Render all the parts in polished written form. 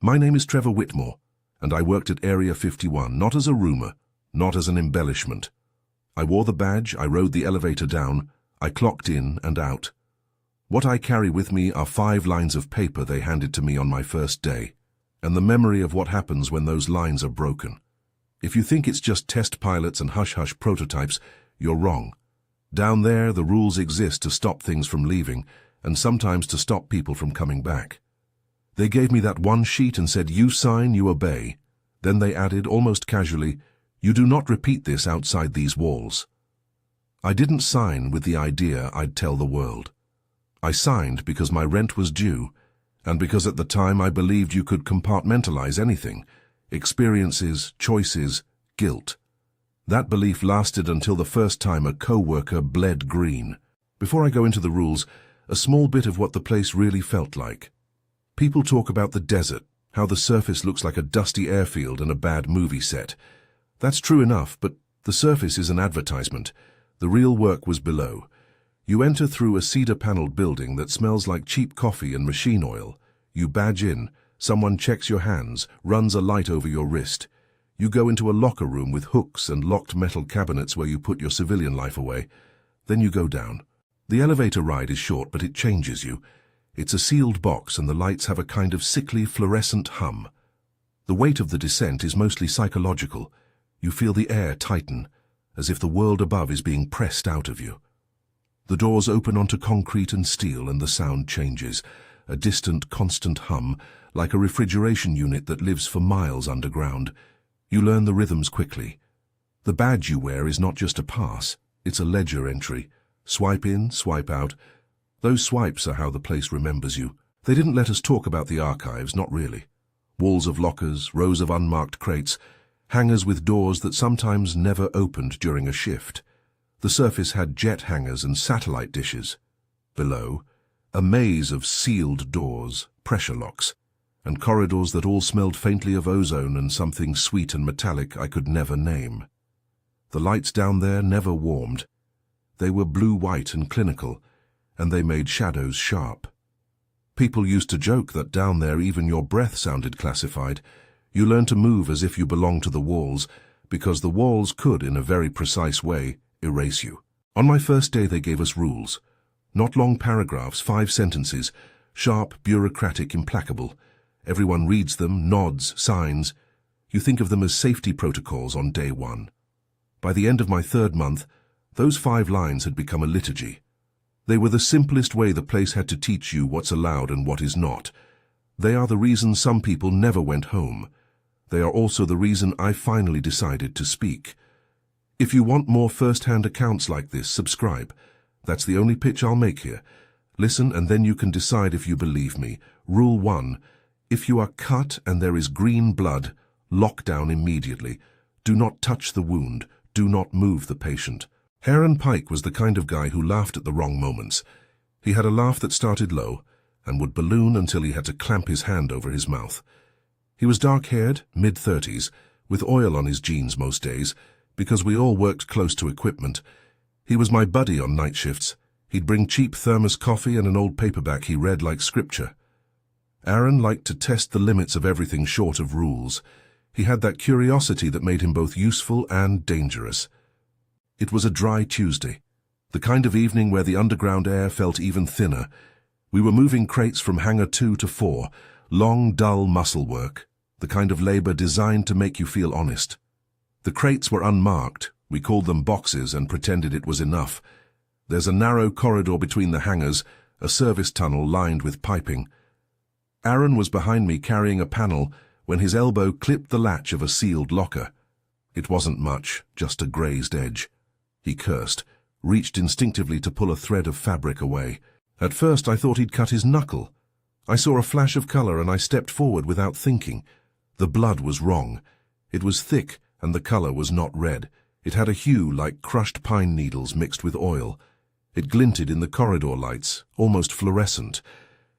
My name is Trevor Whitmore, and I worked at Area 51, not as a rumor, not as an embellishment. I wore the badge, I rode the elevator down, I clocked in and out. What I carry with me are 5 lines of paper they handed to me on my first day, and the memory of what happens when those lines are broken. If you think it's just test pilots and hush-hush prototypes, you're wrong. Down there, the rules exist to stop things from leaving, and sometimes to stop people from coming back. They gave me that one sheet and said, "You sign, you obey." Then they added, almost casually, "You do not repeat this outside these walls." I didn't sign with the idea I'd tell the world. I signed because my rent was due, and because at the time I believed you could compartmentalize anything: experiences, choices, guilt. That belief lasted until the first time a coworker bled green. Before I go into the rules, a small bit of what the place really felt like. People talk about the desert, how the surface looks like a dusty airfield and a bad movie set. That's true enough, but the surface is an advertisement. The real work was below. You enter through a cedar-paneled building that smells like cheap coffee and machine oil. You badge in, someone checks your hands, runs a light over your wrist. You go into a locker room with hooks and locked metal cabinets where you put your civilian life away. Then you go down. The elevator ride is short, but it changes you. It's a sealed box and the lights have a kind of sickly fluorescent hum. The weight of the descent is mostly psychological. You feel the air tighten, as if the world above is being pressed out of you. The doors open onto concrete and steel and the sound changes, a distant, constant hum, like a refrigeration unit that lives for miles underground. You learn the rhythms quickly. The badge you wear is not just a pass, it's a ledger entry. Swipe in, swipe out. Those swipes are how the place remembers you. They didn't let us talk about the archives, not really. Walls of lockers, rows of unmarked crates, hangars with doors that sometimes never opened during a shift. The surface had jet hangars and satellite dishes. Below, a maze of sealed doors, pressure locks, and corridors that all smelled faintly of ozone and something sweet and metallic I could never name. The lights down there never warmed. They were blue-white and clinical, and they made shadows sharp. People used to joke that down there even your breath sounded classified. You learned to move as if you belonged to the walls, because the walls could, in a very precise way, erase you. On my first day they gave us rules. Not long paragraphs, 5 sentences, sharp, bureaucratic, implacable. Everyone reads them, nods, signs. You think of them as safety protocols on day 1. By the end of my 3rd month, those 5 lines had become a liturgy. They were the simplest way the place had to teach you what's allowed and what is not. They are the reason some people never went home. They are also the reason I finally decided to speak. If you want more first-hand accounts like this, subscribe. That's the only pitch I'll make here. Listen, and then you can decide if you believe me. Rule 1. If you are cut and there is green blood, lock down immediately. Do not touch the wound. Do not move the patient. Aaron Pike was the kind of guy who laughed at the wrong moments. He had a laugh that started low and would balloon until he had to clamp his hand over his mouth. He was dark-haired, mid-30s, with oil on his jeans most days, because we all worked close to equipment. He was my buddy on night shifts. He'd bring cheap thermos coffee and an old paperback he read like scripture. Aaron liked to test the limits of everything short of rules. He had that curiosity that made him both useful and dangerous. It was a dry Tuesday, the kind of evening where the underground air felt even thinner. We were moving crates from hangar 2 to 4, long, dull muscle work, the kind of labor designed to make you feel honest. The crates were unmarked. We called them boxes and pretended it was enough. There's a narrow corridor between the hangars, a service tunnel lined with piping. Aaron was behind me carrying a panel when his elbow clipped the latch of a sealed locker. It wasn't much, just a grazed edge. He cursed, reached instinctively to pull a thread of fabric away. At first I thought he'd cut his knuckle. I saw a flash of color and I stepped forward without thinking. The blood was wrong. It was thick and the color was not red. It had a hue like crushed pine needles mixed with oil. It glinted in the corridor lights, almost fluorescent.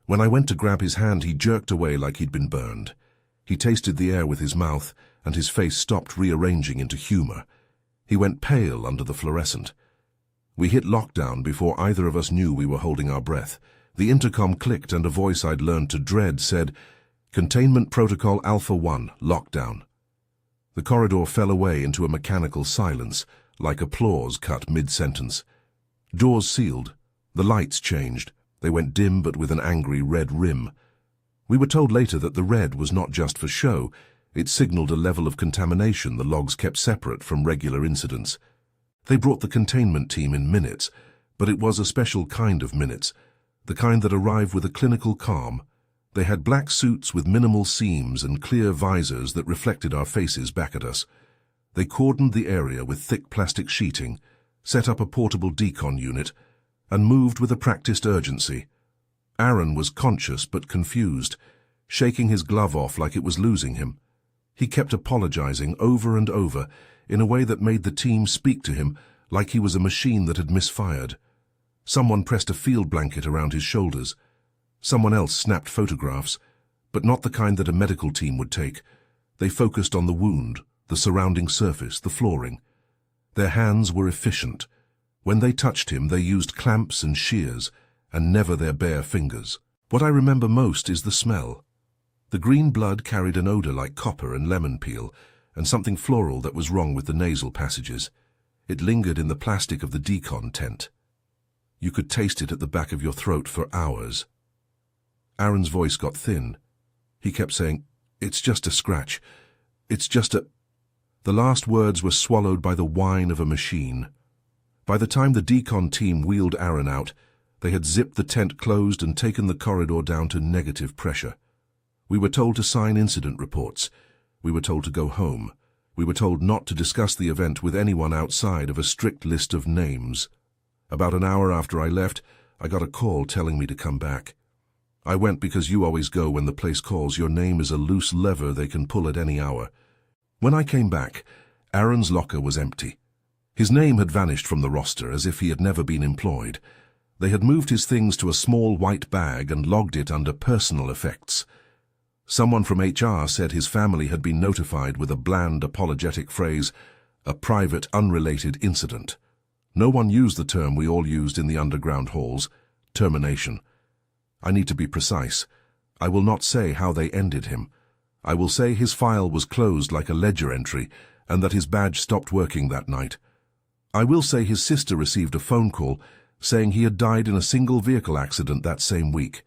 When I went to grab his hand, he jerked away like he'd been burned. He tasted the air with his mouth, and his face stopped rearranging into humor. He went pale under the fluorescent. We hit lockdown before either of us knew we were holding our breath. The intercom clicked and a voice I'd learned to dread said, Containment Protocol Alpha 1, lockdown. The corridor fell away into a mechanical silence, like applause cut mid-sentence. Doors sealed. The lights changed. They went dim but with an angry red rim. We were told later that the red was not just for show. It signaled a level of contamination the logs kept separate from regular incidents. They brought the containment team in minutes, but it was a special kind of minutes, the kind that arrived with a clinical calm. They had black suits with minimal seams and clear visors that reflected our faces back at us. They cordoned the area with thick plastic sheeting, set up a portable decon unit, and moved with a practiced urgency. Aaron was conscious but confused, shaking his glove off like it was losing him. He kept apologizing over and over in a way that made the team speak to him like he was a machine that had misfired. Someone pressed a field blanket around his shoulders. Someone else snapped photographs, but not the kind that a medical team would take. They focused on the wound, the surrounding surface, the flooring. Their hands were efficient. When they touched him, they used clamps and shears, and never their bare fingers. What I remember most is the smell. The green blood carried an odor like copper and lemon peel, and something floral that was wrong with the nasal passages. It lingered in the plastic of the decon tent. You could taste it at the back of your throat for hours. Aaron's voice got thin. He kept saying, "It's just a scratch. It's just a—" The last words were swallowed by the whine of a machine. By the time the decon team wheeled Aaron out, they had zipped the tent closed and taken the corridor down to negative pressure. We were told to sign incident reports. We were told to go home. We were told not to discuss the event with anyone outside of a strict list of names. About an hour after I left, I got a call telling me to come back. I went because you always go when the place calls. Your name is a loose lever they can pull at any hour. When I came back, Aaron's locker was empty. His name had vanished from the roster as if he had never been employed. They had moved his things to a small white bag and logged it under personal effects. Someone from HR said his family had been notified with a bland, apologetic phrase, "a private, unrelated incident." No one used the term we all used in the underground halls, termination. I need to be precise. I will not say how they ended him. I will say his file was closed like a ledger entry and that his badge stopped working that night. I will say his sister received a phone call saying he had died in a single vehicle accident that same week.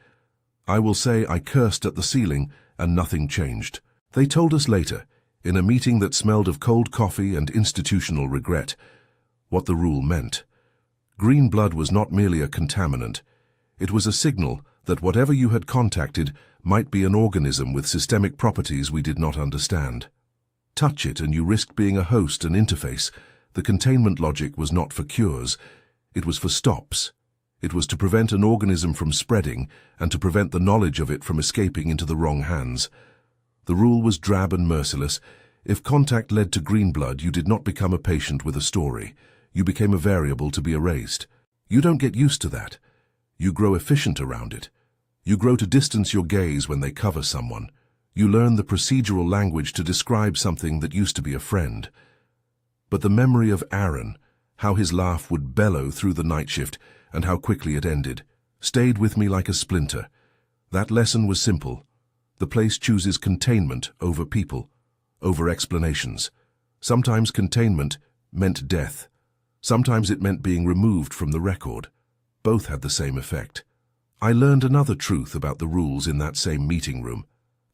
I will say I cursed at the ceiling and nothing changed. They told us later, in a meeting that smelled of cold coffee and institutional regret, what the rule meant. Green blood was not merely a contaminant. It was a signal that whatever you had contacted might be an organism with systemic properties we did not understand. Touch it and you risked being a host and interface. The containment logic was not for cures. It was for stops. It was to prevent an organism from spreading and to prevent the knowledge of it from escaping into the wrong hands. The rule was drab and merciless. If contact led to green blood, you did not become a patient with a story. You became a variable to be erased. You don't get used to that. You grow efficient around it. You grow to distance your gaze when they cover someone. You learn the procedural language to describe something that used to be a friend. But the memory of Aaron, how his laugh would bellow through the night shift and how quickly it ended, stayed with me like a splinter. That lesson was simple. The place chooses containment over people, over explanations. Sometimes containment meant death. Sometimes it meant being removed from the record. Both had the same effect. I learned another truth about the rules in that same meeting room.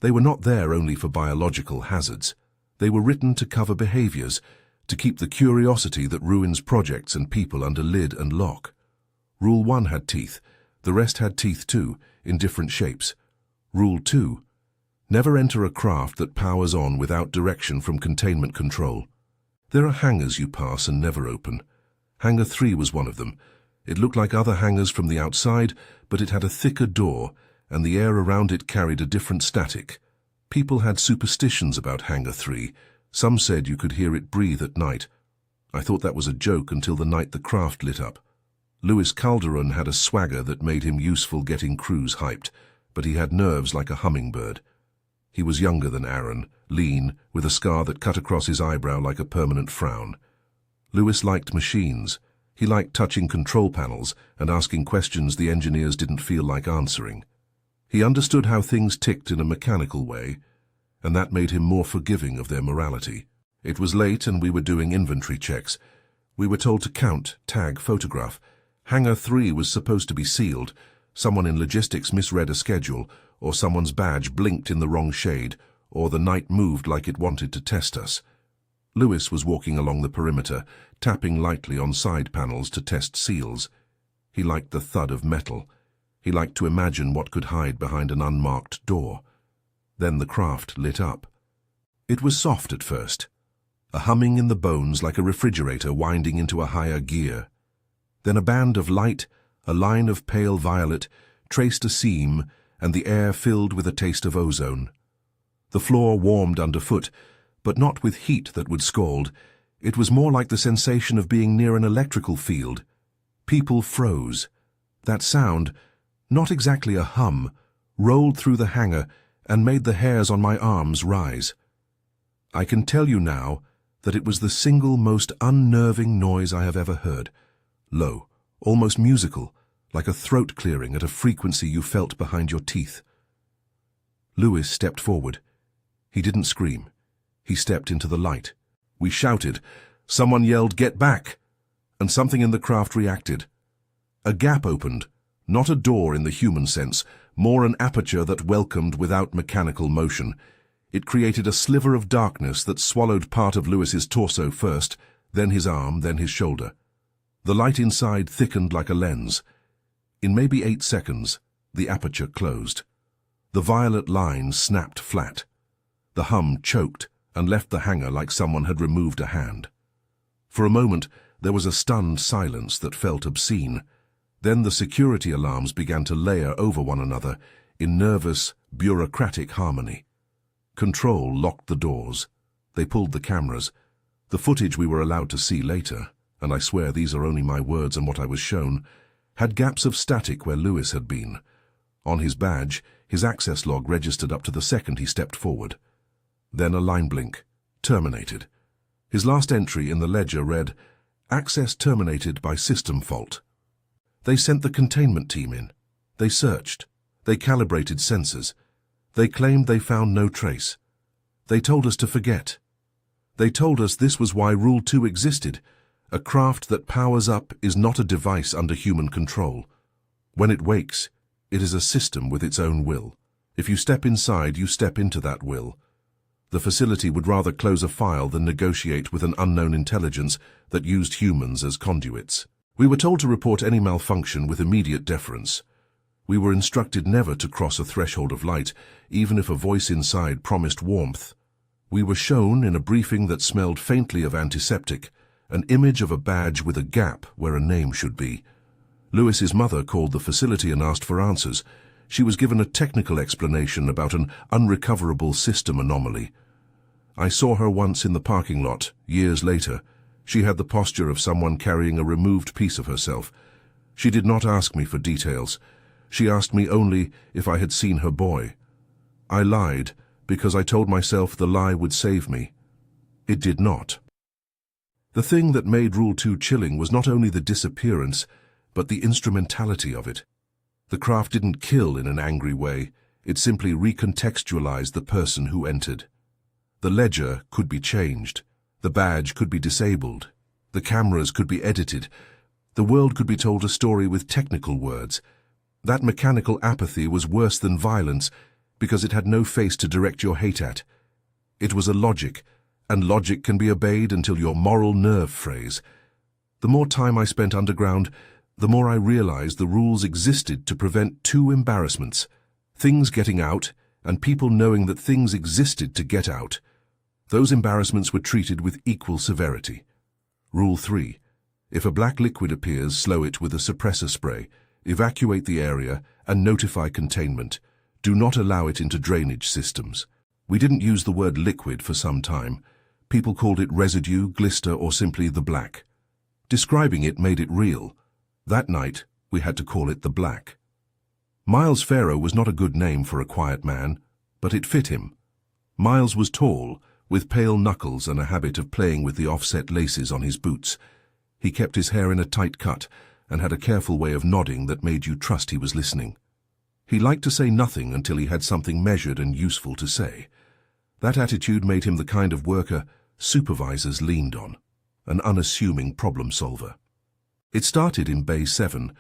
They were not there only for biological hazards. They were written to cover behaviors, to keep the curiosity that ruins projects and people under lid and lock. Rule 1 had teeth. The rest had teeth too, in different shapes. Rule 2. Never enter a craft that powers on without direction from containment control. There are hangars you pass and never open. Hangar 3 was one of them. It looked like other hangars from the outside, but it had a thicker door, and the air around it carried a different static. People had superstitions about Hangar 3. Some said you could hear it breathe at night. I thought that was a joke until the night the craft lit up. Louis Calderon had a swagger that made him useful getting crews hyped, but he had nerves like a hummingbird. He was younger than Aaron, lean, with a scar that cut across his eyebrow like a permanent frown. Louis liked machines. He liked touching control panels and asking questions the engineers didn't feel like answering. He understood how things ticked in a mechanical way, and that made him more forgiving of their morality. It was late and we were doing inventory checks. We were told to count, tag, photograph. Hangar 3 was supposed to be sealed. Someone in logistics misread a schedule, or someone's badge blinked in the wrong shade, or the night moved like it wanted to test us. Lewis was walking along the perimeter, tapping lightly on side panels to test seals. He liked the thud of metal. He liked to imagine what could hide behind an unmarked door. Then the craft lit up. It was soft at first, a humming in the bones like a refrigerator winding into a higher gear. Then a band of light, a line of pale violet, traced a seam, and the air filled with a taste of ozone. The floor warmed underfoot, but not with heat that would scald. It was more like the sensation of being near an electrical field. People froze. That sound, not exactly a hum, rolled through the hangar and made the hairs on my arms rise. I can tell you now that it was the single most unnerving noise I have ever heard. Low, almost musical, like a throat clearing at a frequency you felt behind your teeth. Lewis stepped forward. He didn't scream. He stepped into the light. We shouted. Someone yelled, "Get back!" And something in the craft reacted. A gap opened, not a door in the human sense, more an aperture that welcomed without mechanical motion. It created a sliver of darkness that swallowed part of Lewis's torso first, then his arm, then his shoulder. The light inside thickened like a lens. In maybe 8 seconds, the aperture closed. The violet line snapped flat. The hum choked and left the hangar like someone had removed a hand. For a moment, there was a stunned silence that felt obscene. Then the security alarms began to layer over one another in nervous, bureaucratic harmony. Control locked the doors. They pulled the cameras. The footage we were allowed to see later, and I swear these are only my words and what I was shown, had gaps of static where Lewis had been. On his badge, his access log registered up to the second he stepped forward. Then a line blink. Terminated. His last entry in the ledger read, "Access terminated by system fault." They sent the containment team in. They searched. They calibrated sensors. They claimed they found no trace. They told us to forget. They told us this was why Rule 2 existed. A craft that powers up is not a device under human control. When it wakes, it is a system with its own will. If you step inside, you step into that will. The facility would rather close a file than negotiate with an unknown intelligence that used humans as conduits. We were told to report any malfunction with immediate deference. We were instructed never to cross a threshold of light, even if a voice inside promised warmth. We were shown, in a briefing that smelled faintly of antiseptic, an image of a badge with a gap where a name should be. Lewis's mother called the facility and asked for answers. She was given a technical explanation about an unrecoverable system anomaly. I saw her once in the parking lot, years later. She had the posture of someone carrying a removed piece of herself. She did not ask me for details. She asked me only if I had seen her boy. I lied because I told myself the lie would save me. It did not. The thing that made Rule 2 chilling was not only the disappearance, but the instrumentality of it. The craft didn't kill in an angry way. It simply recontextualized the person who entered. The ledger could be changed. The badge could be disabled. The cameras could be edited. The world could be told a story with technical words. That mechanical apathy was worse than violence because it had no face to direct your hate at. It was a logic, and logic can be obeyed until your moral nerve frays. The more time I spent underground, the more I realized the rules existed to prevent 2 embarrassments: things getting out and people knowing that things existed to get out. Those embarrassments were treated with equal severity. Rule 3. If a black liquid appears, slow it with a suppressor spray, evacuate the area, and notify containment. Do not allow it into drainage systems. We didn't use the word liquid for some time. People called it residue, glister, or simply the black. Describing it made it real. That night, we had to call it the black. Miles Farrow was not a good name for a quiet man, but it fit him. Miles was tall, with pale knuckles and a habit of playing with the offset laces on his boots. He kept his hair in a tight cut and had a careful way of nodding that made you trust he was listening. He liked to say nothing until he had something measured and useful to say. That attitude made him the kind of worker supervisors leaned on, an unassuming problem solver. It started in Bay 7,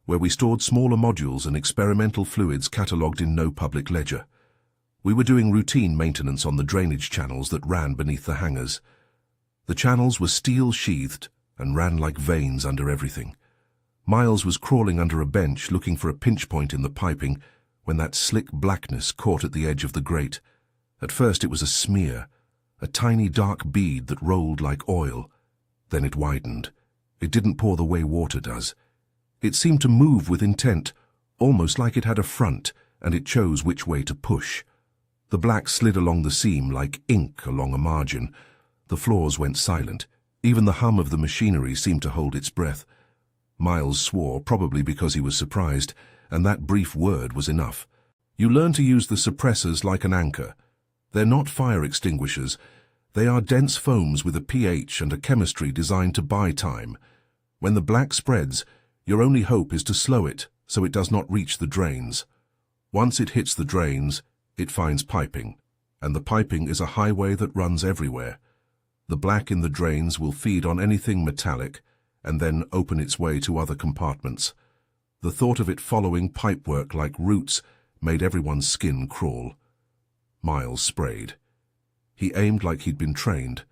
where we stored smaller modules and experimental fluids catalogued in no public ledger. We were doing routine maintenance on the drainage channels that ran beneath the hangars. The channels were steel-sheathed and ran like veins under everything. Miles was crawling under a bench looking for a pinch point in the piping when that slick blackness caught at the edge of the grate. At first it was a smear, a tiny dark bead that rolled like oil. Then it widened. It didn't pour the way water does. It seemed to move with intent, almost like it had a front, and it chose which way to push. The black slid along the seam like ink along a margin. The floors went silent. Even the hum of the machinery seemed to hold its breath. Miles swore, probably because he was surprised, and that brief word was enough. You learn to use the suppressors like an anchor. They're not fire extinguishers. They are dense foams with a pH and a chemistry designed to buy time. When the black spreads, your only hope is to slow it so it does not reach the drains. Once it hits the drains, it finds piping, and the piping is a highway that runs everywhere. The black in the drains will feed on anything metallic and then open its way to other compartments. The thought of it following pipework like roots made everyone's skin crawl. Miles sprayed. He aimed like he'd been trained.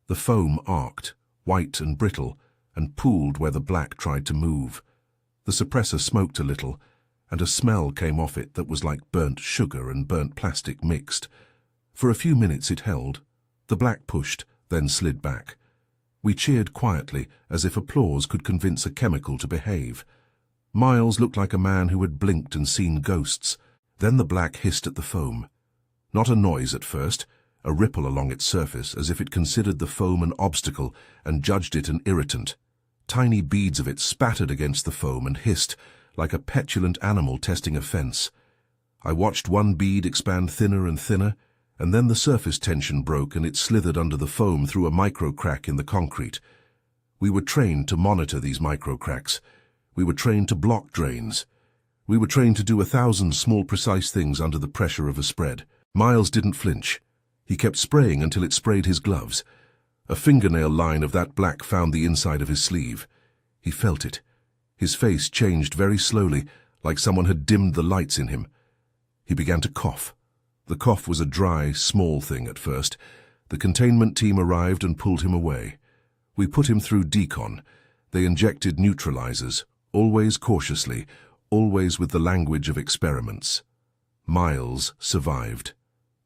The foam arced, white and brittle, and pooled where the black tried to move. The suppressor smoked a little, and a smell came off it that was like burnt sugar and burnt plastic mixed. For a few minutes it held. The black pushed, then slid back. We cheered quietly, as if applause could convince a chemical to behave. Miles looked like a man who had blinked and seen ghosts. Then the black hissed at the foam. Not a noise at first, a ripple along its surface, as if it considered the foam an obstacle and judged it an irritant. Tiny beads of it spattered against the foam and hissed, like a petulant animal testing a fence. I watched one bead expand thinner and thinner, and then the surface tension broke and it slithered under the foam through a micro-crack in the concrete. We were trained to monitor these micro-cracks. We were trained to block drains. We were trained to do 1,000 small precise things under the pressure of a spread. Miles didn't flinch. He kept spraying until it sprayed his gloves. A fingernail line of that black found the inside of his sleeve. He felt it. His face changed very slowly, like someone had dimmed the lights in him. He began to cough. The cough was a dry, small thing at first. The containment team arrived and pulled him away. We put him through decon. They injected neutralizers, always cautiously, always with the language of experiments. Miles survived,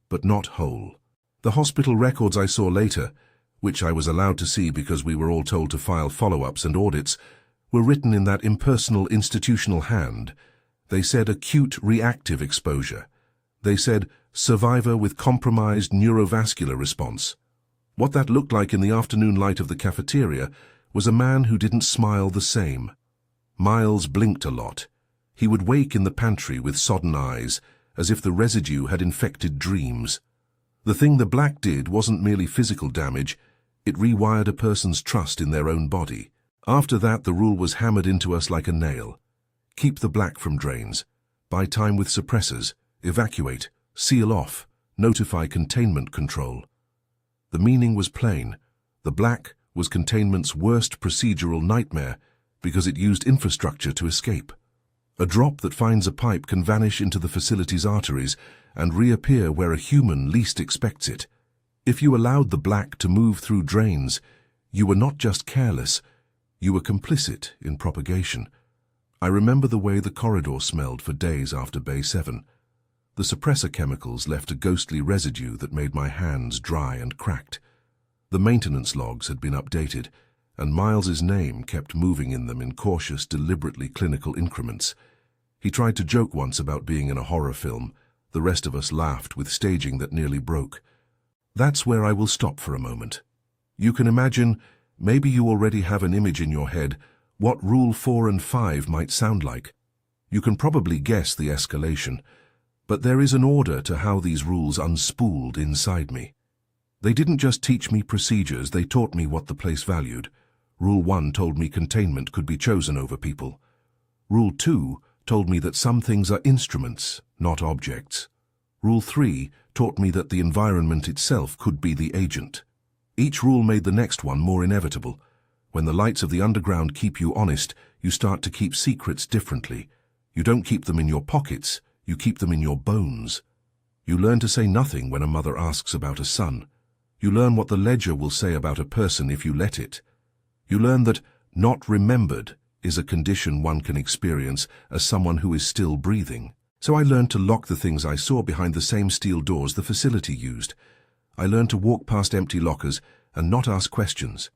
but not whole. The hospital records I saw later, which I was allowed to see because we were all told to file follow-ups and audits, were written in that impersonal institutional hand. They said acute reactive exposure. They said survivor with compromised neurovascular response. What that looked like in the afternoon light of the cafeteria was a man who didn't smile the same. Miles blinked a lot. He would wake in the pantry with sodden eyes, as if the residue had infected dreams. The thing the black did wasn't merely physical damage, it rewired a person's trust in their own body. After that, the rule was hammered into us like a nail. Keep the black from drains. Buy time with suppressors. Evacuate. Seal off. Notify containment control. The meaning was plain. The black was containment's worst procedural nightmare because it used infrastructure to escape. A drop that finds a pipe can vanish into the facility's arteries and reappear where a human least expects it. If you allowed the black to move through drains, you were not just careless, you were complicit in propagation. I remember the way the corridor smelled for days after Bay 7. The suppressor chemicals left a ghostly residue that made my hands dry and cracked. The maintenance logs had been updated, and Miles's name kept moving in them in cautious, deliberately clinical increments. He tried to joke once about being in a horror film. The rest of us laughed with staging that nearly broke. That's where I will stop for a moment. You can imagine, maybe you already have an image in your head, what Rule 4 and 5 might sound like. You can probably guess the escalation, but there is an order to how these rules unspooled inside me. They didn't just teach me procedures, they taught me what the place valued. Rule 1 told me containment could be chosen over people. Rule 2 told me that some things are instruments, not objects. Rule 3 taught me that the environment itself could be the agent. Each rule made the next one more inevitable. When the lights of the underground keep you honest, you start to keep secrets differently. You don't keep them in your pockets, you keep them in your bones. You learn to say nothing when a mother asks about a son. You learn what the ledger will say about a person if you let it. You learn that not remembered is a condition one can experience as someone who is still breathing. So I learned to lock the things I saw behind the same steel doors the facility used. I learned to walk past empty lockers and not ask questions.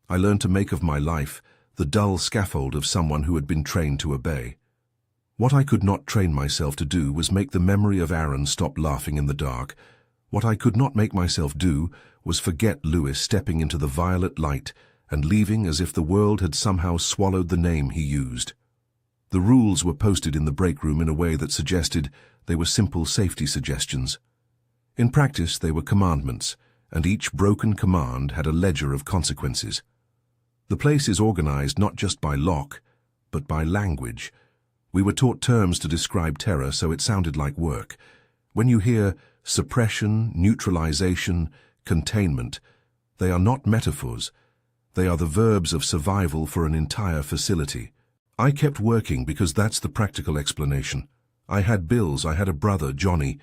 I learned to make of my life the dull scaffold of someone who had been trained to obey. What I could not train myself to do was make the memory of Aaron stop laughing in the dark. What I could not make myself do was forget Lewis stepping into the violet light and leaving as if the world had somehow swallowed the name he used. The rules were posted in the break room in a way that suggested they were simple safety suggestions. In practice, they were commandments, and each broken command had a ledger of consequences. The place is organized not just by lock, but by language. We were taught terms to describe terror, so it sounded like work. When you hear suppression, neutralization, containment, they are not metaphors. They are the verbs of survival for an entire facility. I kept working because that's the practical explanation. I had bills, I had a brother, Johnny.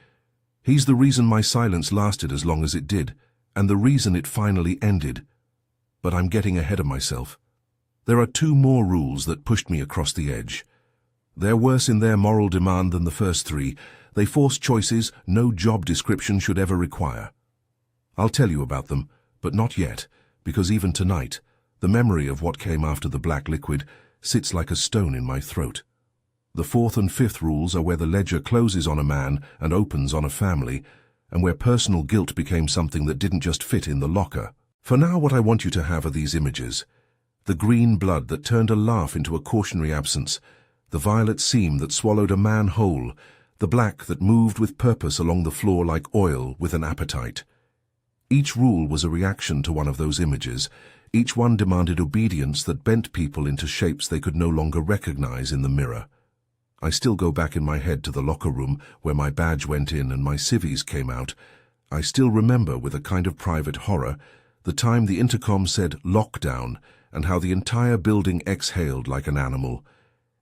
He's the reason my silence lasted as long as it did, and the reason it finally ended. But I'm getting ahead of myself. There are 2 more rules that pushed me across the edge. They're worse in their moral demand than the first 3. They force choices no job description should ever require. I'll tell you about them, but not yet, because even tonight, the memory of what came after the black liquid sits like a stone in my throat. The 4th and 5th rules are where the ledger closes on a man and opens on a family, and where personal guilt became something that didn't just fit in the locker. For now, what I want you to have are these images. The green blood that turned a laugh into a cautionary absence, the violet seam that swallowed a man whole, the black that moved with purpose along the floor like oil with an appetite. Each rule was a reaction to one of those images. Each one demanded obedience that bent people into shapes they could no longer recognize in the mirror. I still go back in my head to the locker room where my badge went in and my civvies came out. I still remember with a kind of private horror the time the intercom said lockdown and how the entire building exhaled like an animal.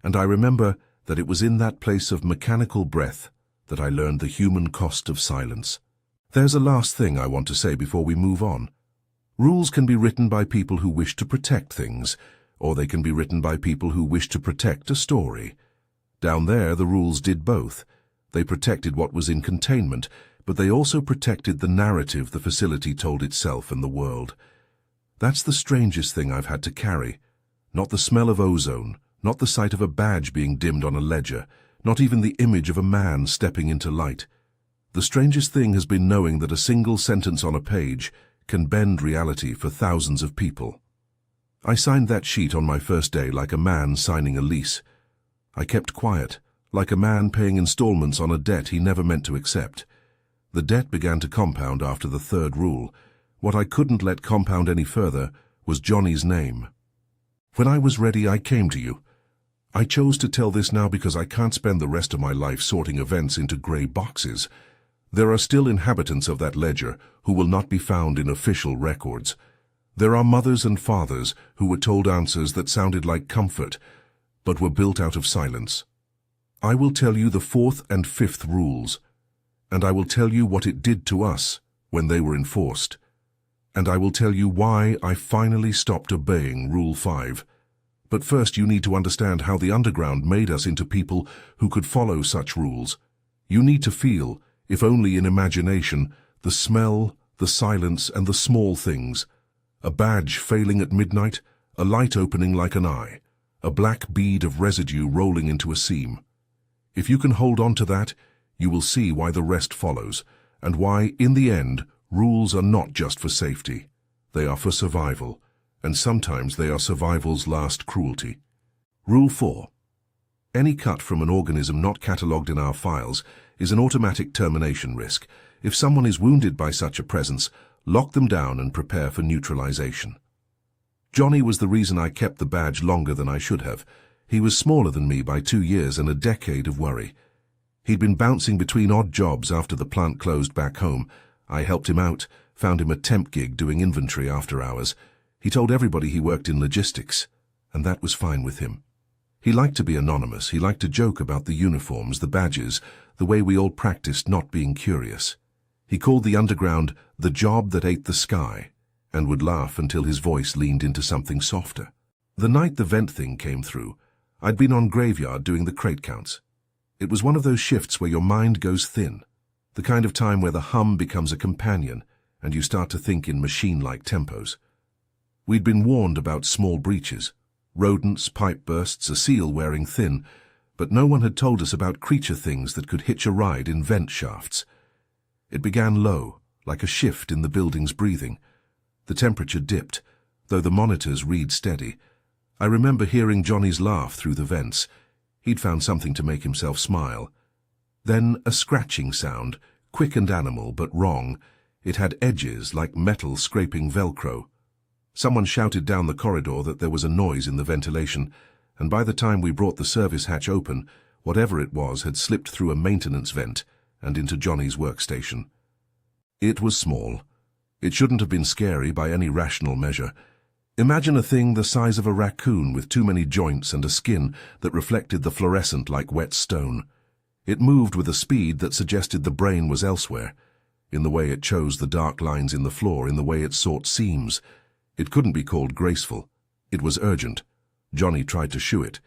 And I remember that it was in that place of mechanical breath that I learned the human cost of silence. There's a last thing I want to say before we move on. Rules can be written by people who wish to protect things, or they can be written by people who wish to protect a story. Down there, the rules did both. They protected what was in containment, but they also protected the narrative the facility told itself and the world. That's the strangest thing I've had to carry. Not the smell of ozone, not the sight of a badge being dimmed on a ledger, not even the image of a man stepping into light. The strangest thing has been knowing that a single sentence on a page can bend reality for thousands of people. I signed that sheet on my first day like a man signing a lease. I kept quiet, like a man paying installments on a debt he never meant to accept. The debt began to compound after the 3rd rule. What I couldn't let compound any further was Johnny's name. When I was ready, I came to you. I chose to tell this now because I can't spend the rest of my life sorting events into grey boxes. There are still inhabitants of that ledger who will not be found in official records. There are mothers and fathers who were told answers that sounded like comfort, but were built out of silence. I will tell you the 4th and 5th rules, and I will tell you what it did to us when they were enforced. And I will tell you why I finally stopped obeying Rule 5. But first you need to understand how the underground made us into people who could follow such rules. You need to feel, if only in imagination, the smell, the silence, and the small things. A badge failing at midnight, a light opening like an eye, a black bead of residue rolling into a seam. If you can hold on to that, you will see why the rest follows, and why, in the end, rules are not just for safety. They are for survival, and sometimes they are survival's last cruelty. Rule 4. Any cut from an organism not catalogued in our files is an automatic termination risk. If someone is wounded by such a presence, lock them down and prepare for neutralization. Johnny was the reason I kept the badge longer than I should have. He was smaller than me by 2 years and a decade of worry. He'd been bouncing between odd jobs after the plant closed back home. I helped him out, found him a temp gig doing inventory after hours. He told everybody he worked in logistics, and that was fine with him. He liked to be anonymous. He liked to joke about the uniforms, the badges, the way we all practiced not being curious. He called the underground the job that ate the sky, and would laugh until his voice leaned into something softer. The night the vent thing came through, I'd been on graveyard doing the crate counts. It was one of those shifts where your mind goes thin, the kind of time where the hum becomes a companion and you start to think in machine-like tempos. We'd been warned about small breaches, rodents, pipe bursts, a seal wearing thin, but no one had told us about creature things that could hitch a ride in vent shafts. It began low, like a shift in the building's breathing. The temperature dipped, though the monitors read steady. I remember hearing Johnny's laugh through the vents. He'd found something to make himself smile. Then a scratching sound, quick and animal, but wrong. It had edges like metal scraping Velcro. Someone shouted down the corridor that there was a noise in the ventilation, and by the time we brought the service hatch open, whatever it was had slipped through a maintenance vent and into Johnny's workstation. It was small. It shouldn't have been scary by any rational measure. Imagine a thing the size of a raccoon with too many joints and a skin that reflected the fluorescent like wet stone. It moved with a speed that suggested the brain was elsewhere, in the way it chose the dark lines in the floor, in the way it sought seams. It couldn't be called graceful. It was urgent. Johnny tried to shoo it.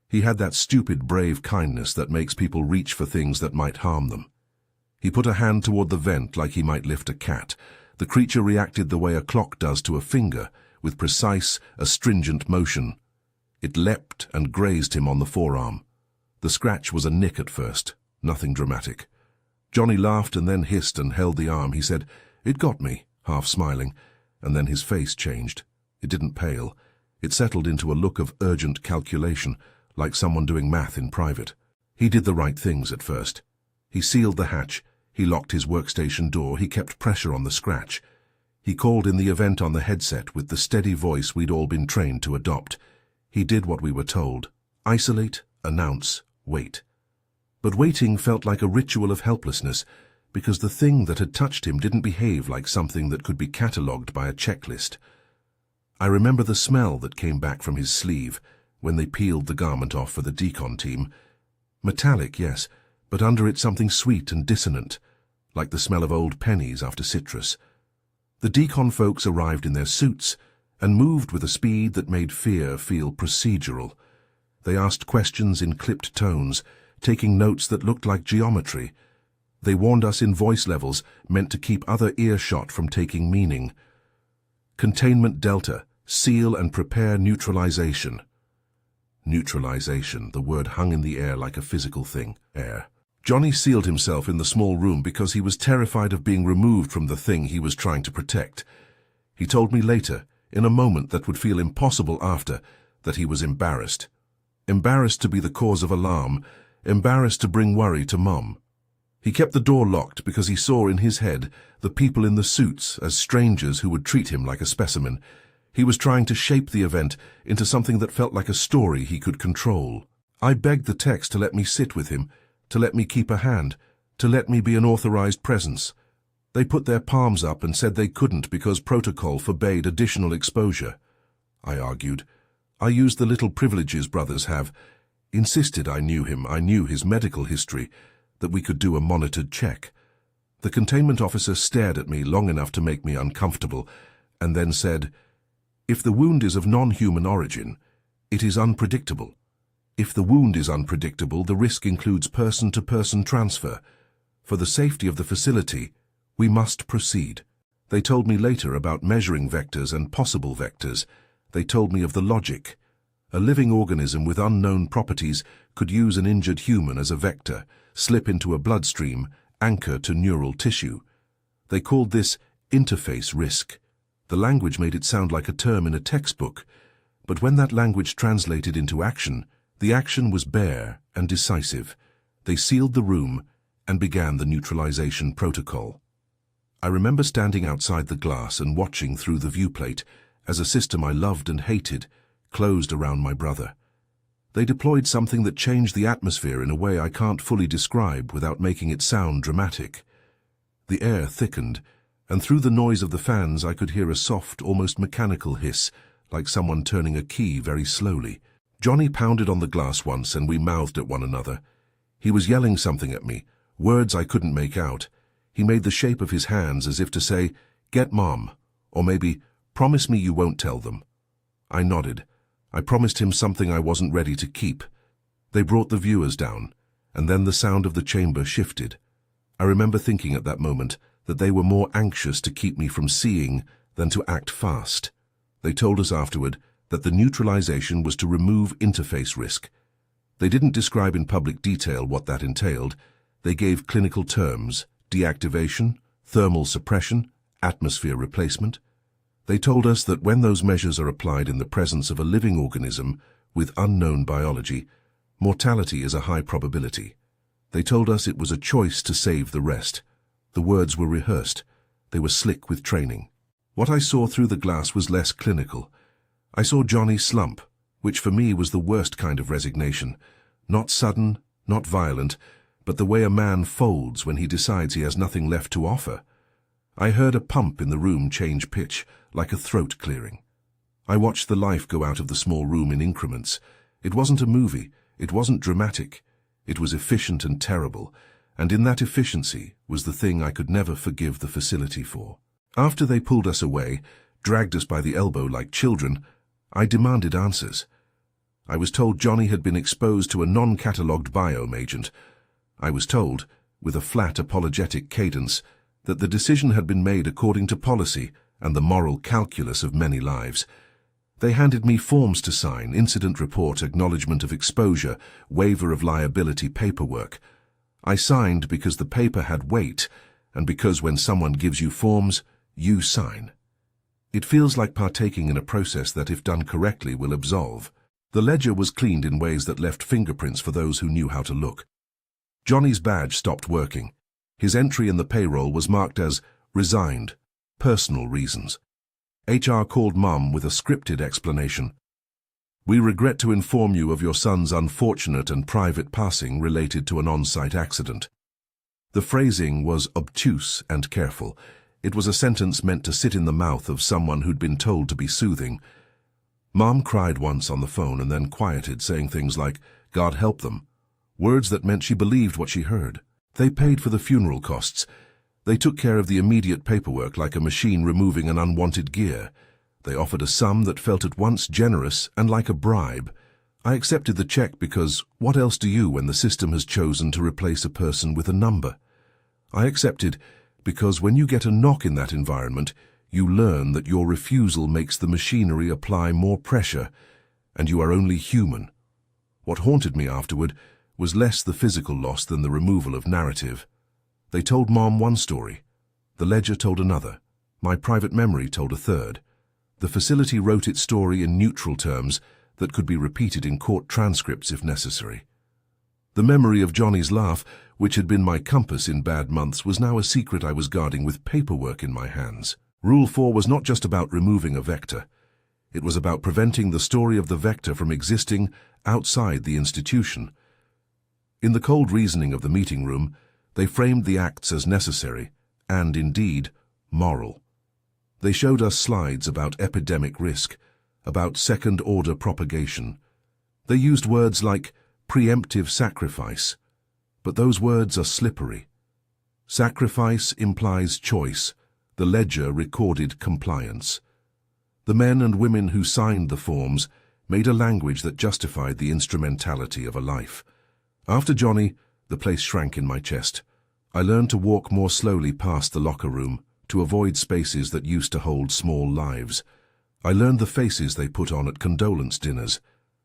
He had that stupid, brave kindness that makes people reach for things that might harm them. He put a hand toward the vent like he might lift a cat. The creature reacted the way a clock does to a finger, with precise, astringent motion. It leapt and grazed him on the forearm. The scratch was a nick at first, nothing dramatic. Johnny laughed and then hissed and held the arm. He said, "It got me," half smiling, and then his face changed. It didn't pale. It settled into a look of urgent calculation, like someone doing math in private. He did the right things at first. He sealed the hatch. He locked his workstation door. He kept pressure on the scratch. He called in the event on the headset with the steady voice we'd all been trained to adopt. He did what we were told. Isolate, announce, wait. But waiting felt like a ritual of helplessness, because the thing that had touched him didn't behave like something that could be catalogued by a checklist. I remember the smell that came back from his sleeve when they peeled the garment off for the decon team. Metallic, yes, but under it something sweet and dissonant, like the smell of old pennies after citrus. The decon folks arrived in their suits and moved with a speed that made fear feel procedural. They asked questions in clipped tones, taking notes that looked like geometry. They warned us in voice levels meant to keep other earshot from taking meaning. Containment Delta, seal and prepare neutralization. Neutralization, the word hung in the air like a physical thing. Air. Johnny sealed himself in the small room because he was terrified of being removed from the thing he was trying to protect. He told me later, in a moment that would feel impossible after, that he was embarrassed. Embarrassed to be the cause of alarm, embarrassed to bring worry to Mum. He kept the door locked because he saw in his head the people in the suits as strangers who would treat him like a specimen. He was trying to shape the event into something that felt like a story he could control. I begged the techs to let me sit with him, to let me keep a hand, to let me be an authorized presence. They put their palms up and said they couldn't because protocol forbade additional exposure. I argued. I used the little privileges brothers have. Insisted I knew him, I knew his medical history, that we could do a monitored check. The containment officer stared at me long enough to make me uncomfortable, and then said, "If the wound is of non-human origin, it is unpredictable. If the wound is unpredictable, the risk includes person-to-person transfer. For the safety of the facility, we must proceed." They told me later about measuring vectors and possible vectors. They told me of the logic. A living organism with unknown properties could use an injured human as a vector, slip into a bloodstream, anchor to neural tissue. They called this interface risk. The language made it sound like a term in a textbook, but when that language translated into action, the action was bare and decisive. They sealed the room and began the neutralization protocol. I remember standing outside the glass and watching through the viewplate as a system I loved and hated closed around my brother. They deployed something that changed the atmosphere in a way I can't fully describe without making it sound dramatic. The air thickened, and through the noise of the fans I could hear a soft, almost mechanical hiss, like someone turning a key very slowly. Johnny pounded on the glass once and we mouthed at one another. He was yelling something at me, words I couldn't make out. He made the shape of his hands as if to say, "Get Mom," or maybe, "Promise me you won't tell them." I nodded. I promised him something I wasn't ready to keep. They brought the viewers down, and then the sound of the chamber shifted. I remember thinking at that moment that they were more anxious to keep me from seeing than to act fast. They told us afterward that the neutralization was to remove interface risk. They didn't describe in public detail what that entailed. They gave clinical terms: deactivation, thermal suppression, atmosphere replacement. They told us that when those measures are applied in the presence of a living organism with unknown biology, mortality is a high probability. They told us it was a choice to save the rest. The words were rehearsed. They were slick with training. What I saw through the glass was less clinical. I saw Johnny slump, which for me was the worst kind of resignation. Not sudden, not violent, but the way a man folds when he decides he has nothing left to offer. I heard a pump in the room change pitch, like a throat clearing. I watched the life go out of the small room in increments. It wasn't a movie. It wasn't dramatic. It was efficient and terrible, and in that efficiency was the thing I could never forgive the facility for. After they pulled us away, dragged us by the elbow like children, I demanded answers. I was told Johnny had been exposed to a non-catalogued biome agent. I was told, with a flat apologetic cadence, that the decision had been made according to policy and the moral calculus of many lives. They handed me forms to sign: incident report, acknowledgement of exposure, waiver of liability paperwork. I signed because the paper had weight, and because when someone gives you forms, you sign. It feels like partaking in a process that, if done correctly, will absolve. The ledger was cleaned in ways that left fingerprints for those who knew how to look. Johnny's badge stopped working. His entry in the payroll was marked as resigned, personal reasons. HR called Mum with a scripted explanation. "We regret to inform you of your son's unfortunate and private passing related to an on-site accident." The phrasing was obtuse and careful. It was a sentence meant to sit in the mouth of someone who'd been told to be soothing. Mom cried once on the phone and then quieted, saying things like, "God help them," words that meant she believed what she heard. They paid for the funeral costs. They took care of the immediate paperwork like a machine removing an unwanted gear. They offered a sum that felt at once generous and like a bribe. I accepted the check because what else do you when the system has chosen to replace a person with a number? I accepted because when you get a knock in that environment, you learn that your refusal makes the machinery apply more pressure, and you are only human. What haunted me afterward was less the physical loss than the removal of narrative. They told Mom one story. The ledger told another. My private memory told a third. The facility wrote its story in neutral terms that could be repeated in court transcripts if necessary. The memory of Johnny's laugh, which had been my compass in bad months, was now a secret I was guarding with paperwork in my hands. Rule 4 was not just about removing a vector. It was about preventing the story of the vector from existing outside the institution. In the cold reasoning of the meeting room, they framed the acts as necessary and, indeed, moral. They showed us slides about epidemic risk, about second-order propagation. They used words like preemptive sacrifice, but those words are slippery. Sacrifice implies choice. The ledger recorded compliance. The men and women who signed the forms made a language that justified the instrumentality of a life. After Johnny, the place shrank in my chest. I learned to walk more slowly past the locker room, to avoid spaces that used to hold small lives. I learned the faces they put on at condolence dinners.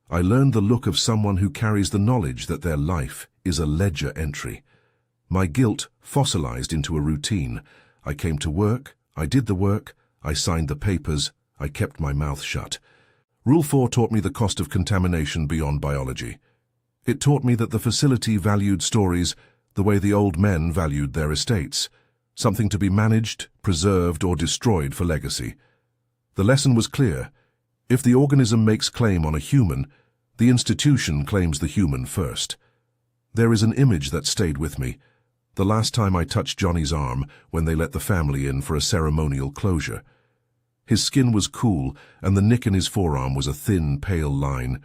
I learned the look of someone who carries the knowledge that their life is a ledger entry. My guilt fossilized into a routine. I came to work, I did the work, I signed the papers, I kept my mouth shut. Rule 4 taught me the cost of contamination beyond biology. It taught me that the facility valued stories the way the old men valued their estates, something to be managed, preserved, or destroyed for legacy. The lesson was clear. If the organism makes claim on a human, The institution claims the human first. There is an image that stayed with me. The last time I touched Johnny's arm when they let the family in for a ceremonial closure. His skin was cool, and the nick in his forearm was a thin, pale line.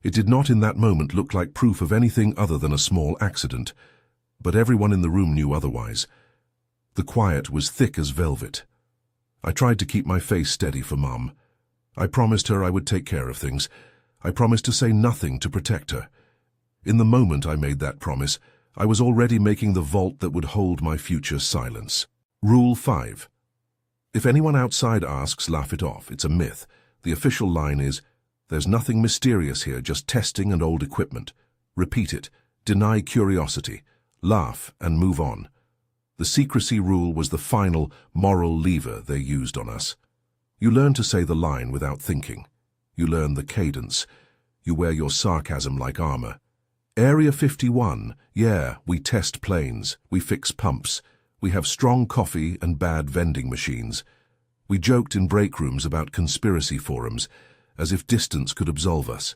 It did not in that moment look like proof of anything other than a small accident, but everyone in the room knew otherwise. The quiet was thick as velvet. I tried to keep my face steady for Mum. I promised her I would take care of things. I promised to say nothing to protect her. In the moment I made that promise, I was already making the vault that would hold my future silence. Rule 5. If anyone outside asks, laugh it off. It's a myth. The official line is, there's nothing mysterious here, just testing and old equipment. Repeat it. Deny curiosity. Laugh and move on. The secrecy rule was the final moral lever they used on us. You learn to say the line without thinking. You learn the cadence. You wear your sarcasm like armor. Area 51, yeah, we test planes, we fix pumps, we have strong coffee and bad vending machines. We joked in break rooms about conspiracy forums, as if distance could absolve us.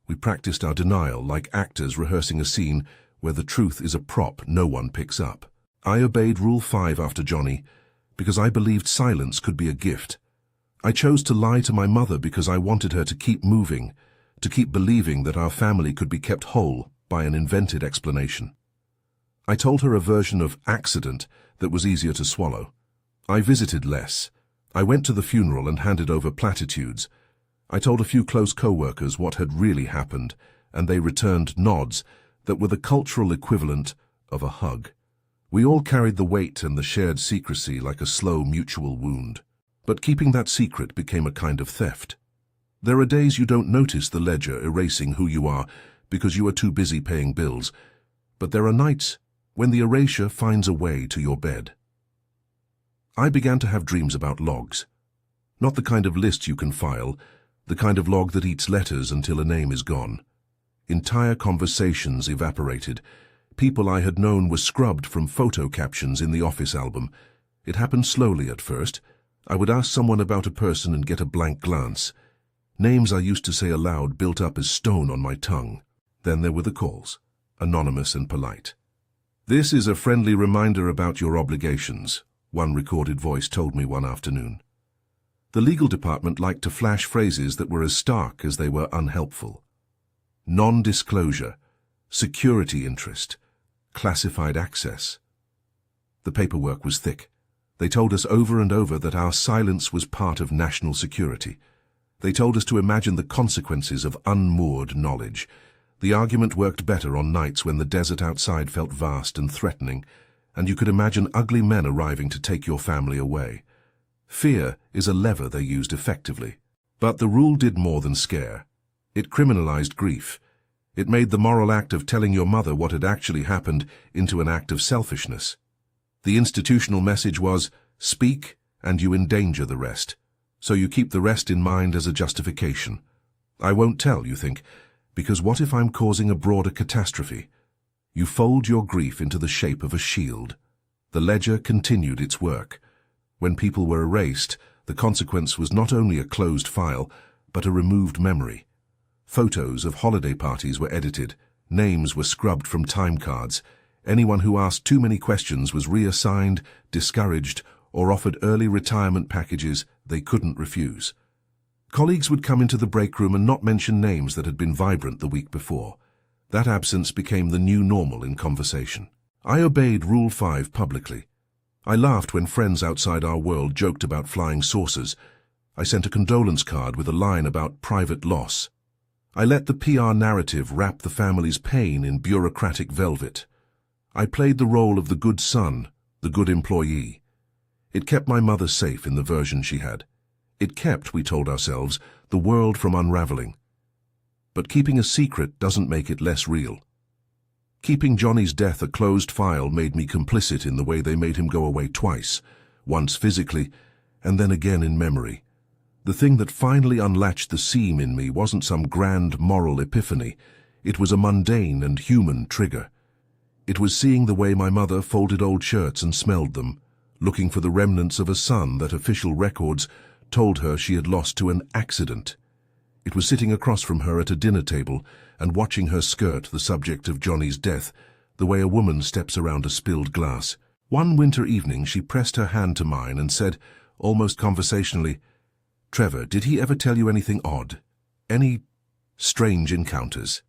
We practiced our denial like actors rehearsing a scene where the truth is a prop no one picks up. I obeyed Rule 5 after Johnny, because I believed silence could be a gift. I chose to lie to my mother because I wanted her to keep moving, to keep believing that our family could be kept whole by an invented explanation. I told her a version of accident that was easier to swallow. I visited less. I went to the funeral and handed over platitudes. I told a few close co-workers what had really happened, and they returned nods that were the cultural equivalent of a hug. We all carried the weight and the shared secrecy like a slow mutual wound. But keeping that secret became a kind of theft. There are days you don't notice the ledger erasing who you are because you are too busy paying bills, but there are nights when the erasure finds a way to your bed. I began to have dreams about logs. Not the kind of list you can file, the kind of log that eats letters until a name is gone. Entire conversations evaporated. People I had known were scrubbed from photo captions in the office album. It happened slowly at first. I would ask someone about a person and get a blank glance. Names I used to say aloud built up as stone on my tongue. Then there were the calls, anonymous and polite. "This is a friendly reminder about your obligations," one recorded voice told me one afternoon. The legal department liked to flash phrases that were as stark as they were unhelpful. Non-disclosure, security interest, classified access. The paperwork was thick. They told us over and over that our silence was part of national security. They told us to imagine the consequences of unmoored knowledge. The argument worked better on nights when the desert outside felt vast and threatening, and you could imagine ugly men arriving to take your family away. Fear is a lever they used effectively. But the rule did more than scare. It criminalized grief. It made the moral act of telling your mother what had actually happened into an act of selfishness. The institutional message was, speak and you endanger the rest, so you keep the rest in mind as a justification. I won't tell, you think, because what if I'm causing a broader catastrophe? You fold your grief into the shape of a shield. The ledger continued its work. When people were erased, the consequence was not only a closed file, but a removed memory. Photos of holiday parties were edited, names were scrubbed from time cards. Anyone who asked too many questions was reassigned, discouraged, or offered early retirement packages they couldn't refuse. Colleagues would come into the break room and not mention names that had been vibrant the week before. That absence became the new normal in conversation. I obeyed Rule 5 publicly. I laughed when friends outside our world joked about flying saucers. I sent a condolence card with a line about private loss. I let the PR narrative wrap the family's pain in bureaucratic velvet. I played the role of the good son, the good employee. It kept my mother safe in the version she had. It kept, we told ourselves, the world from unraveling. But keeping a secret doesn't make it less real. Keeping Johnny's death a closed file made me complicit in the way they made him go away twice, once physically, and then again in memory. The thing that finally unlatched the seam in me wasn't some grand moral epiphany. It was a mundane and human trigger. It was seeing the way my mother folded old shirts and smelled them, looking for the remnants of a son that official records told her she had lost to an accident. It was sitting across from her at a dinner table and watching her skirt the subject of Johnny's death, the way a woman steps around a spilled glass. One winter evening she pressed her hand to mine and said, almost conversationally, "Trevor, did he ever tell you anything odd? Any strange encounters?"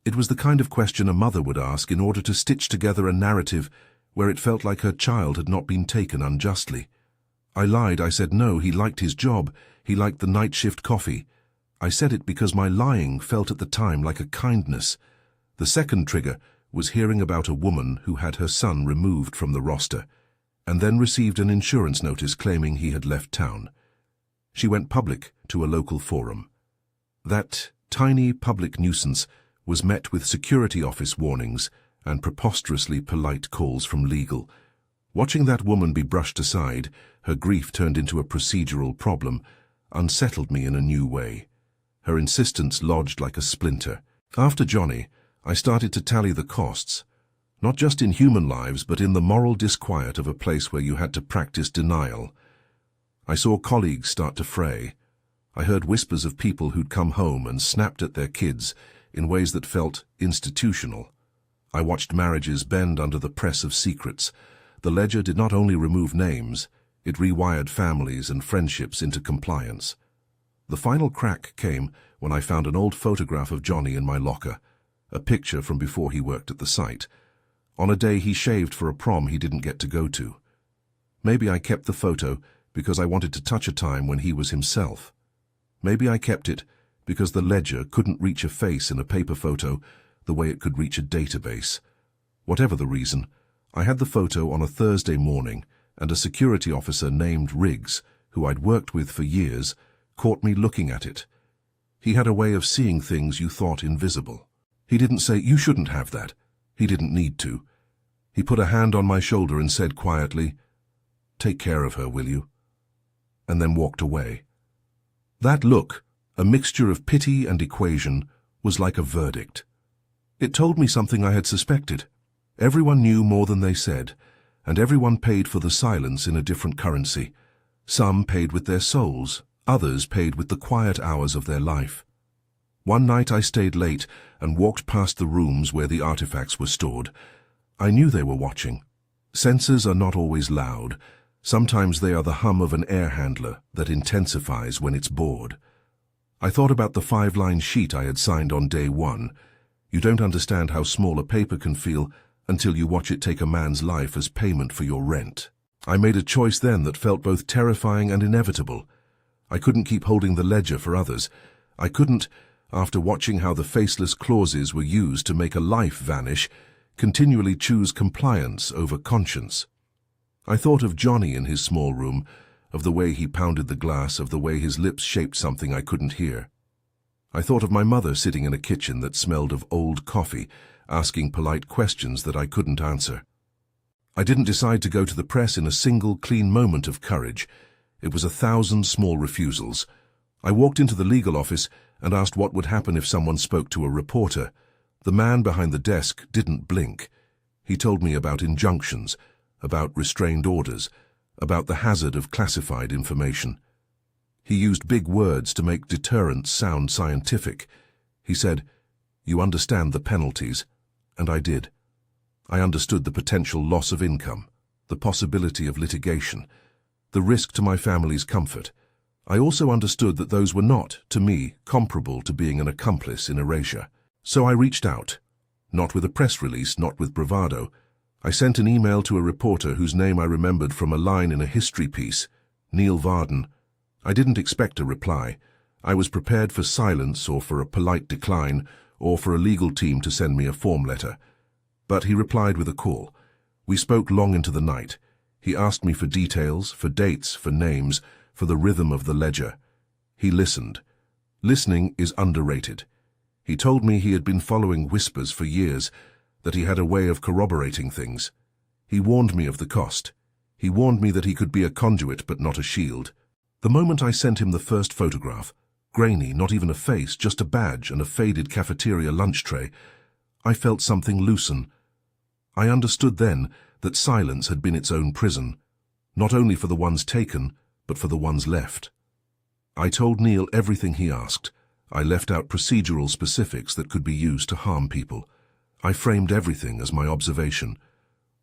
It was the kind of question a mother would ask in order to stitch together a narrative where it felt like her child had not been taken unjustly. I lied. I said no, he liked his job. He liked the night shift coffee. I said it because my lying felt at the time like a kindness. The second trigger was hearing about a woman who had her son removed from the roster and then received an insurance notice claiming he had left town. She went public to a local forum. That tiny public nuisance was met with security office warnings and preposterously polite calls from legal. Watching that woman be brushed aside, her grief turned into a procedural problem, unsettled me in a new way. Her insistence lodged like a splinter. After Johnny, I started to tally the costs, not just in human lives, but in the moral disquiet of a place where you had to practice denial. I saw colleagues start to fray. I heard whispers of people who'd come home and snapped at their kids in ways that felt institutional. I watched marriages bend under the press of secrets. The ledger did not only remove names, it rewired families and friendships into compliance. The final crack came when I found an old photograph of Johnny in my locker, a picture from before he worked at the site, on a day he shaved for a prom he didn't get to go to. Maybe I kept the photo because I wanted to touch a time when he was himself. Maybe I kept it because the ledger couldn't reach a face in a paper photo the way it could reach a database. Whatever the reason, I had the photo on a Thursday morning, and a security officer named Riggs, who I'd worked with for years, caught me looking at it. He had a way of seeing things you thought invisible. He didn't say, "You shouldn't have that." He didn't need to. He put a hand on my shoulder and said quietly, "Take care of her, will you?" And then walked away. That look, a mixture of pity and equation, was like a verdict. It told me something I had suspected. Everyone knew more than they said, and everyone paid for the silence in a different currency. Some paid with their souls, others paid with the quiet hours of their life. One night I stayed late and walked past the rooms where the artifacts were stored. I knew they were watching. Sensors are not always loud. Sometimes they are the hum of an air handler that intensifies when it's bored. I thought about the 5-line sheet I had signed on day one. You don't understand how small a paper can feel until you watch it take a man's life as payment for your rent. I made a choice then that felt both terrifying and inevitable. I couldn't keep holding the ledger for others. I couldn't, after watching how the faceless clauses were used to make a life vanish, continually choose compliance over conscience. I thought of Johnny in his small room, of the way he pounded the glass, of the way his lips shaped something I couldn't hear. I thought of my mother sitting in a kitchen that smelled of old coffee, asking polite questions that I couldn't answer. I didn't decide to go to the press in a single clean moment of courage. It was 1,000 small refusals. I walked into the legal office and asked what would happen if someone spoke to a reporter. The man behind the desk didn't blink. He told me about injunctions, about restrained orders, about the hazard of classified information. He used big words to make deterrence sound scientific. He said, "You understand the penalties," and I did. I understood the potential loss of income, the possibility of litigation, the risk to my family's comfort. I also understood that those were not, to me, comparable to being an accomplice in erasure. So I reached out. Not with a press release, not with bravado. I sent an email to a reporter whose name I remembered from a line in a history piece, Neil Varden. I didn't expect a reply. I was prepared for silence or for a polite decline or for a legal team to send me a form letter. But he replied with a call. We spoke long into the night. He asked me for details, for dates, for names, for the rhythm of the ledger. He listened. Listening is underrated. He told me he had been following whispers for years, that he had a way of corroborating things. He warned me of the cost. He warned me that he could be a conduit but not a shield. The moment I sent him the first photograph, grainy, not even a face, just a badge and a faded cafeteria lunch tray, I felt something loosen. I understood then that silence had been its own prison, not only for the ones taken, but for the ones left. I told Neil everything he asked. I left out procedural specifics that could be used to harm people. I framed everything as my observation.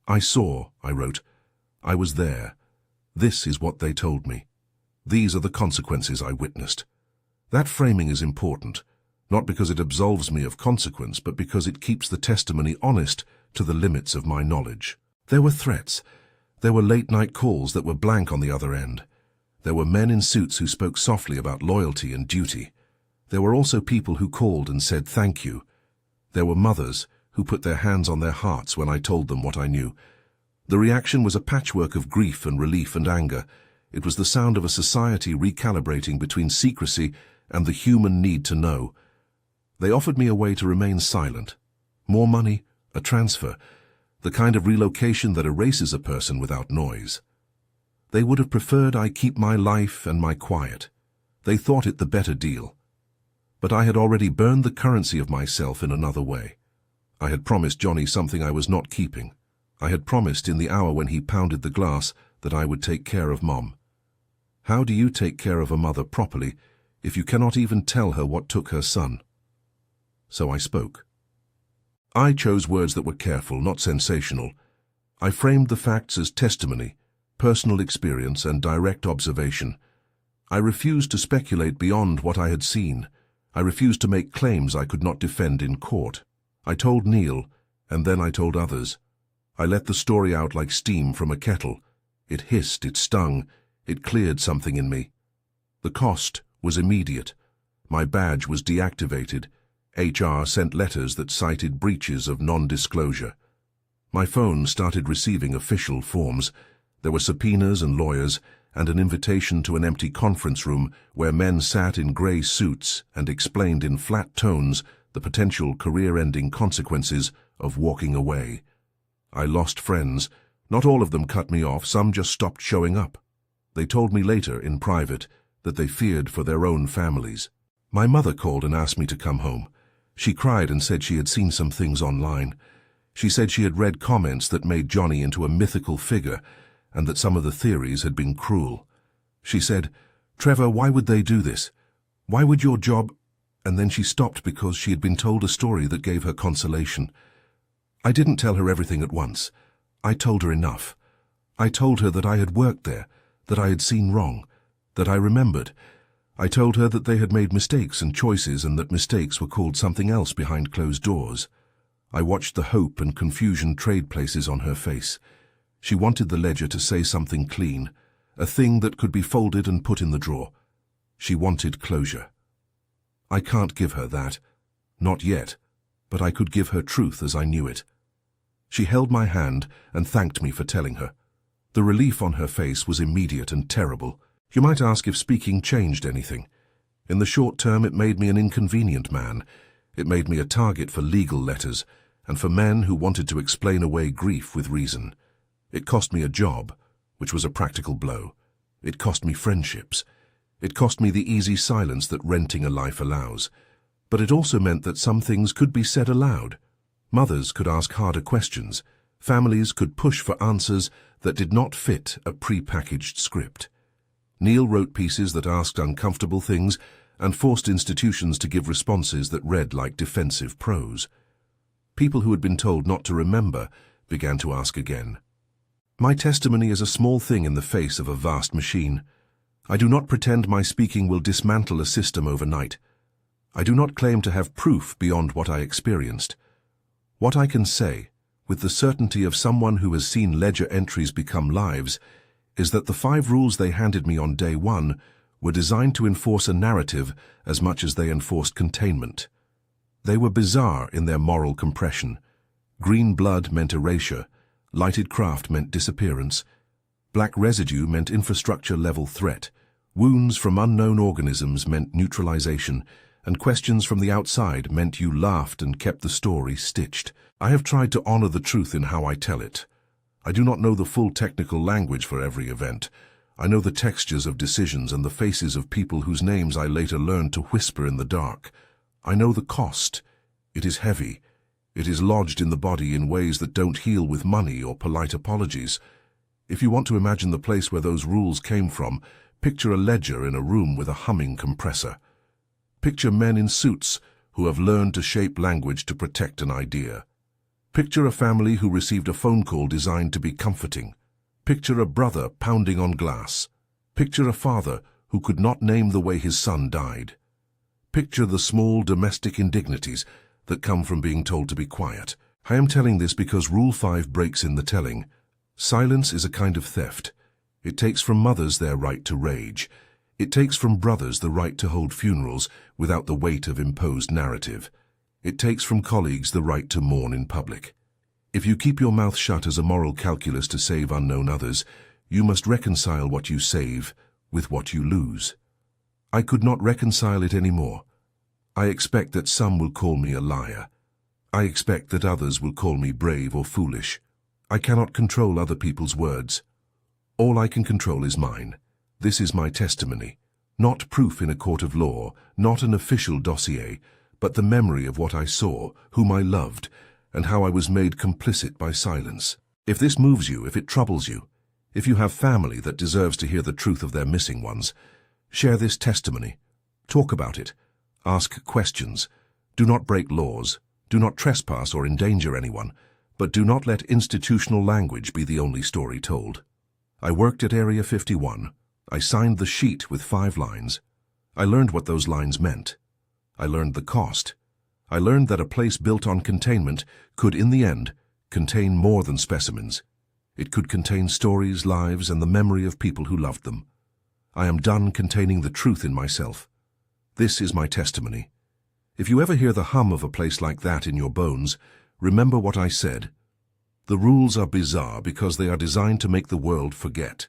I saw, I wrote. I was there. This is what they told me. These are the consequences I witnessed. That framing is important, not because it absolves me of consequence, but because it keeps the testimony honest to the limits of my knowledge. There were threats. There were late-night calls that were blank on the other end. There were men in suits who spoke softly about loyalty and duty. There were also people who called and said thank you. There were mothers who put their hands on their hearts when I told them what I knew. The reaction was a patchwork of grief and relief and anger. It was the sound of a society recalibrating between secrecy and the human need to know. They offered me a way to remain silent. More money, a transfer, the kind of relocation that erases a person without noise. They would have preferred I keep my life and my quiet. They thought it the better deal. But I had already burned the currency of myself in another way. I had promised Johnny something I was not keeping. I had promised in the hour when he pounded the glass that I would take care of Mom. How do you take care of a mother properly if you cannot even tell her what took her son? So I spoke. I chose words that were careful, not sensational. I framed the facts as testimony, personal experience, and direct observation. I refused to speculate beyond what I had seen. I refused to make claims I could not defend in court. I told Neil, and then I told others. I let the story out like steam from a kettle. It hissed, it stung, it cleared something in me. The cost was immediate. My badge was deactivated. HR sent letters that cited breaches of non-disclosure. My phone started receiving official forms. There were subpoenas and lawyers, and an invitation to an empty conference room where men sat in grey suits and explained in flat tones the potential career-ending consequences of walking away. I lost friends. Not all of them cut me off, some just stopped showing up. They told me later, in private, that they feared for their own families. My mother called and asked me to come home. She cried and said she had seen some things online. She said she had read comments that made Johnny into a mythical figure and that some of the theories had been cruel. She said, "Trevor, why would they do this? Why would your job—" And then she stopped because she had been told a story that gave her consolation. I didn't tell her everything at once. I told her enough. I told her that I had worked there, that I had seen wrong, that I remembered. I told her that they had made mistakes and choices and that mistakes were called something else behind closed doors. I watched the hope and confusion trade places on her face. She wanted the ledger to say something clean, a thing that could be folded and put in the drawer. She wanted closure. I can't give her that. Not yet. But I could give her truth as I knew it. She held my hand and thanked me for telling her. The relief on her face was immediate and terrible. You might ask if speaking changed anything. In the short term, it made me an inconvenient man. It made me a target for legal letters and for men who wanted to explain away grief with reason. It cost me a job, which was a practical blow. It cost me friendships. It cost me the easy silence that renting a life allows. But it also meant that some things could be said aloud. Mothers could ask harder questions. Families could push for answers that did not fit a pre-packaged script. Neil wrote pieces that asked uncomfortable things and forced institutions to give responses that read like defensive prose. People who had been told not to remember began to ask again. My testimony is a small thing in the face of a vast machine. I do not pretend my speaking will dismantle a system overnight. I do not claim to have proof beyond what I experienced. What I can say, with the certainty of someone who has seen ledger entries become lives, is that the 5 rules they handed me on day 1 were designed to enforce a narrative as much as they enforced containment. They were bizarre in their moral compression. Green blood meant erasure, lighted craft meant disappearance, black residue meant infrastructure-level threat, wounds from unknown organisms meant neutralization, and questions from the outside meant you laughed and kept the story stitched. I have tried to honor the truth in how I tell it. I do not know the full technical language for every event. I know the textures of decisions and the faces of people whose names I later learned to whisper in the dark. I know the cost. It is heavy. It is lodged in the body in ways that don't heal with money or polite apologies. If you want to imagine the place where those rules came from, Picture a ledger in a room with a humming compressor. Picture men in suits who have learned to shape language to protect an idea. Picture a family who received a phone call designed to be comforting. Picture a brother pounding on glass. Picture a father who could not name the way his son died. Picture the small domestic indignities that come from being told to be quiet. I am telling this because Rule 5 breaks in the telling. Silence is a kind of theft. It takes from mothers their right to rage. It takes from brothers the right to hold funerals without the weight of imposed narrative. It takes from colleagues the right to mourn in public. If you keep your mouth shut as a moral calculus to save unknown others, you must reconcile what you save with what you lose. I could not reconcile it anymore. I expect that some will call me a liar. I expect that others will call me brave or foolish. I cannot control other people's words. All I can control is mine. This is my testimony. Not proof in a court of law, not an official dossier, but the memory of what I saw, whom I loved, and how I was made complicit by silence. If this moves you, if it troubles you, if you have family that deserves to hear the truth of their missing ones, share this testimony. Talk about it. Ask questions. Do not break laws. Do not trespass or endanger anyone, but do not let institutional language be the only story told. I worked at Area 51. I signed the sheet with 5 lines. I learned what those lines meant. I learned the cost. I learned that a place built on containment could, in the end, contain more than specimens. It could contain stories, lives, and the memory of people who loved them. I am done containing the truth in myself. This is my testimony. If you ever hear the hum of a place like that in your bones, remember what I said. The rules are bizarre because they are designed to make the world forget.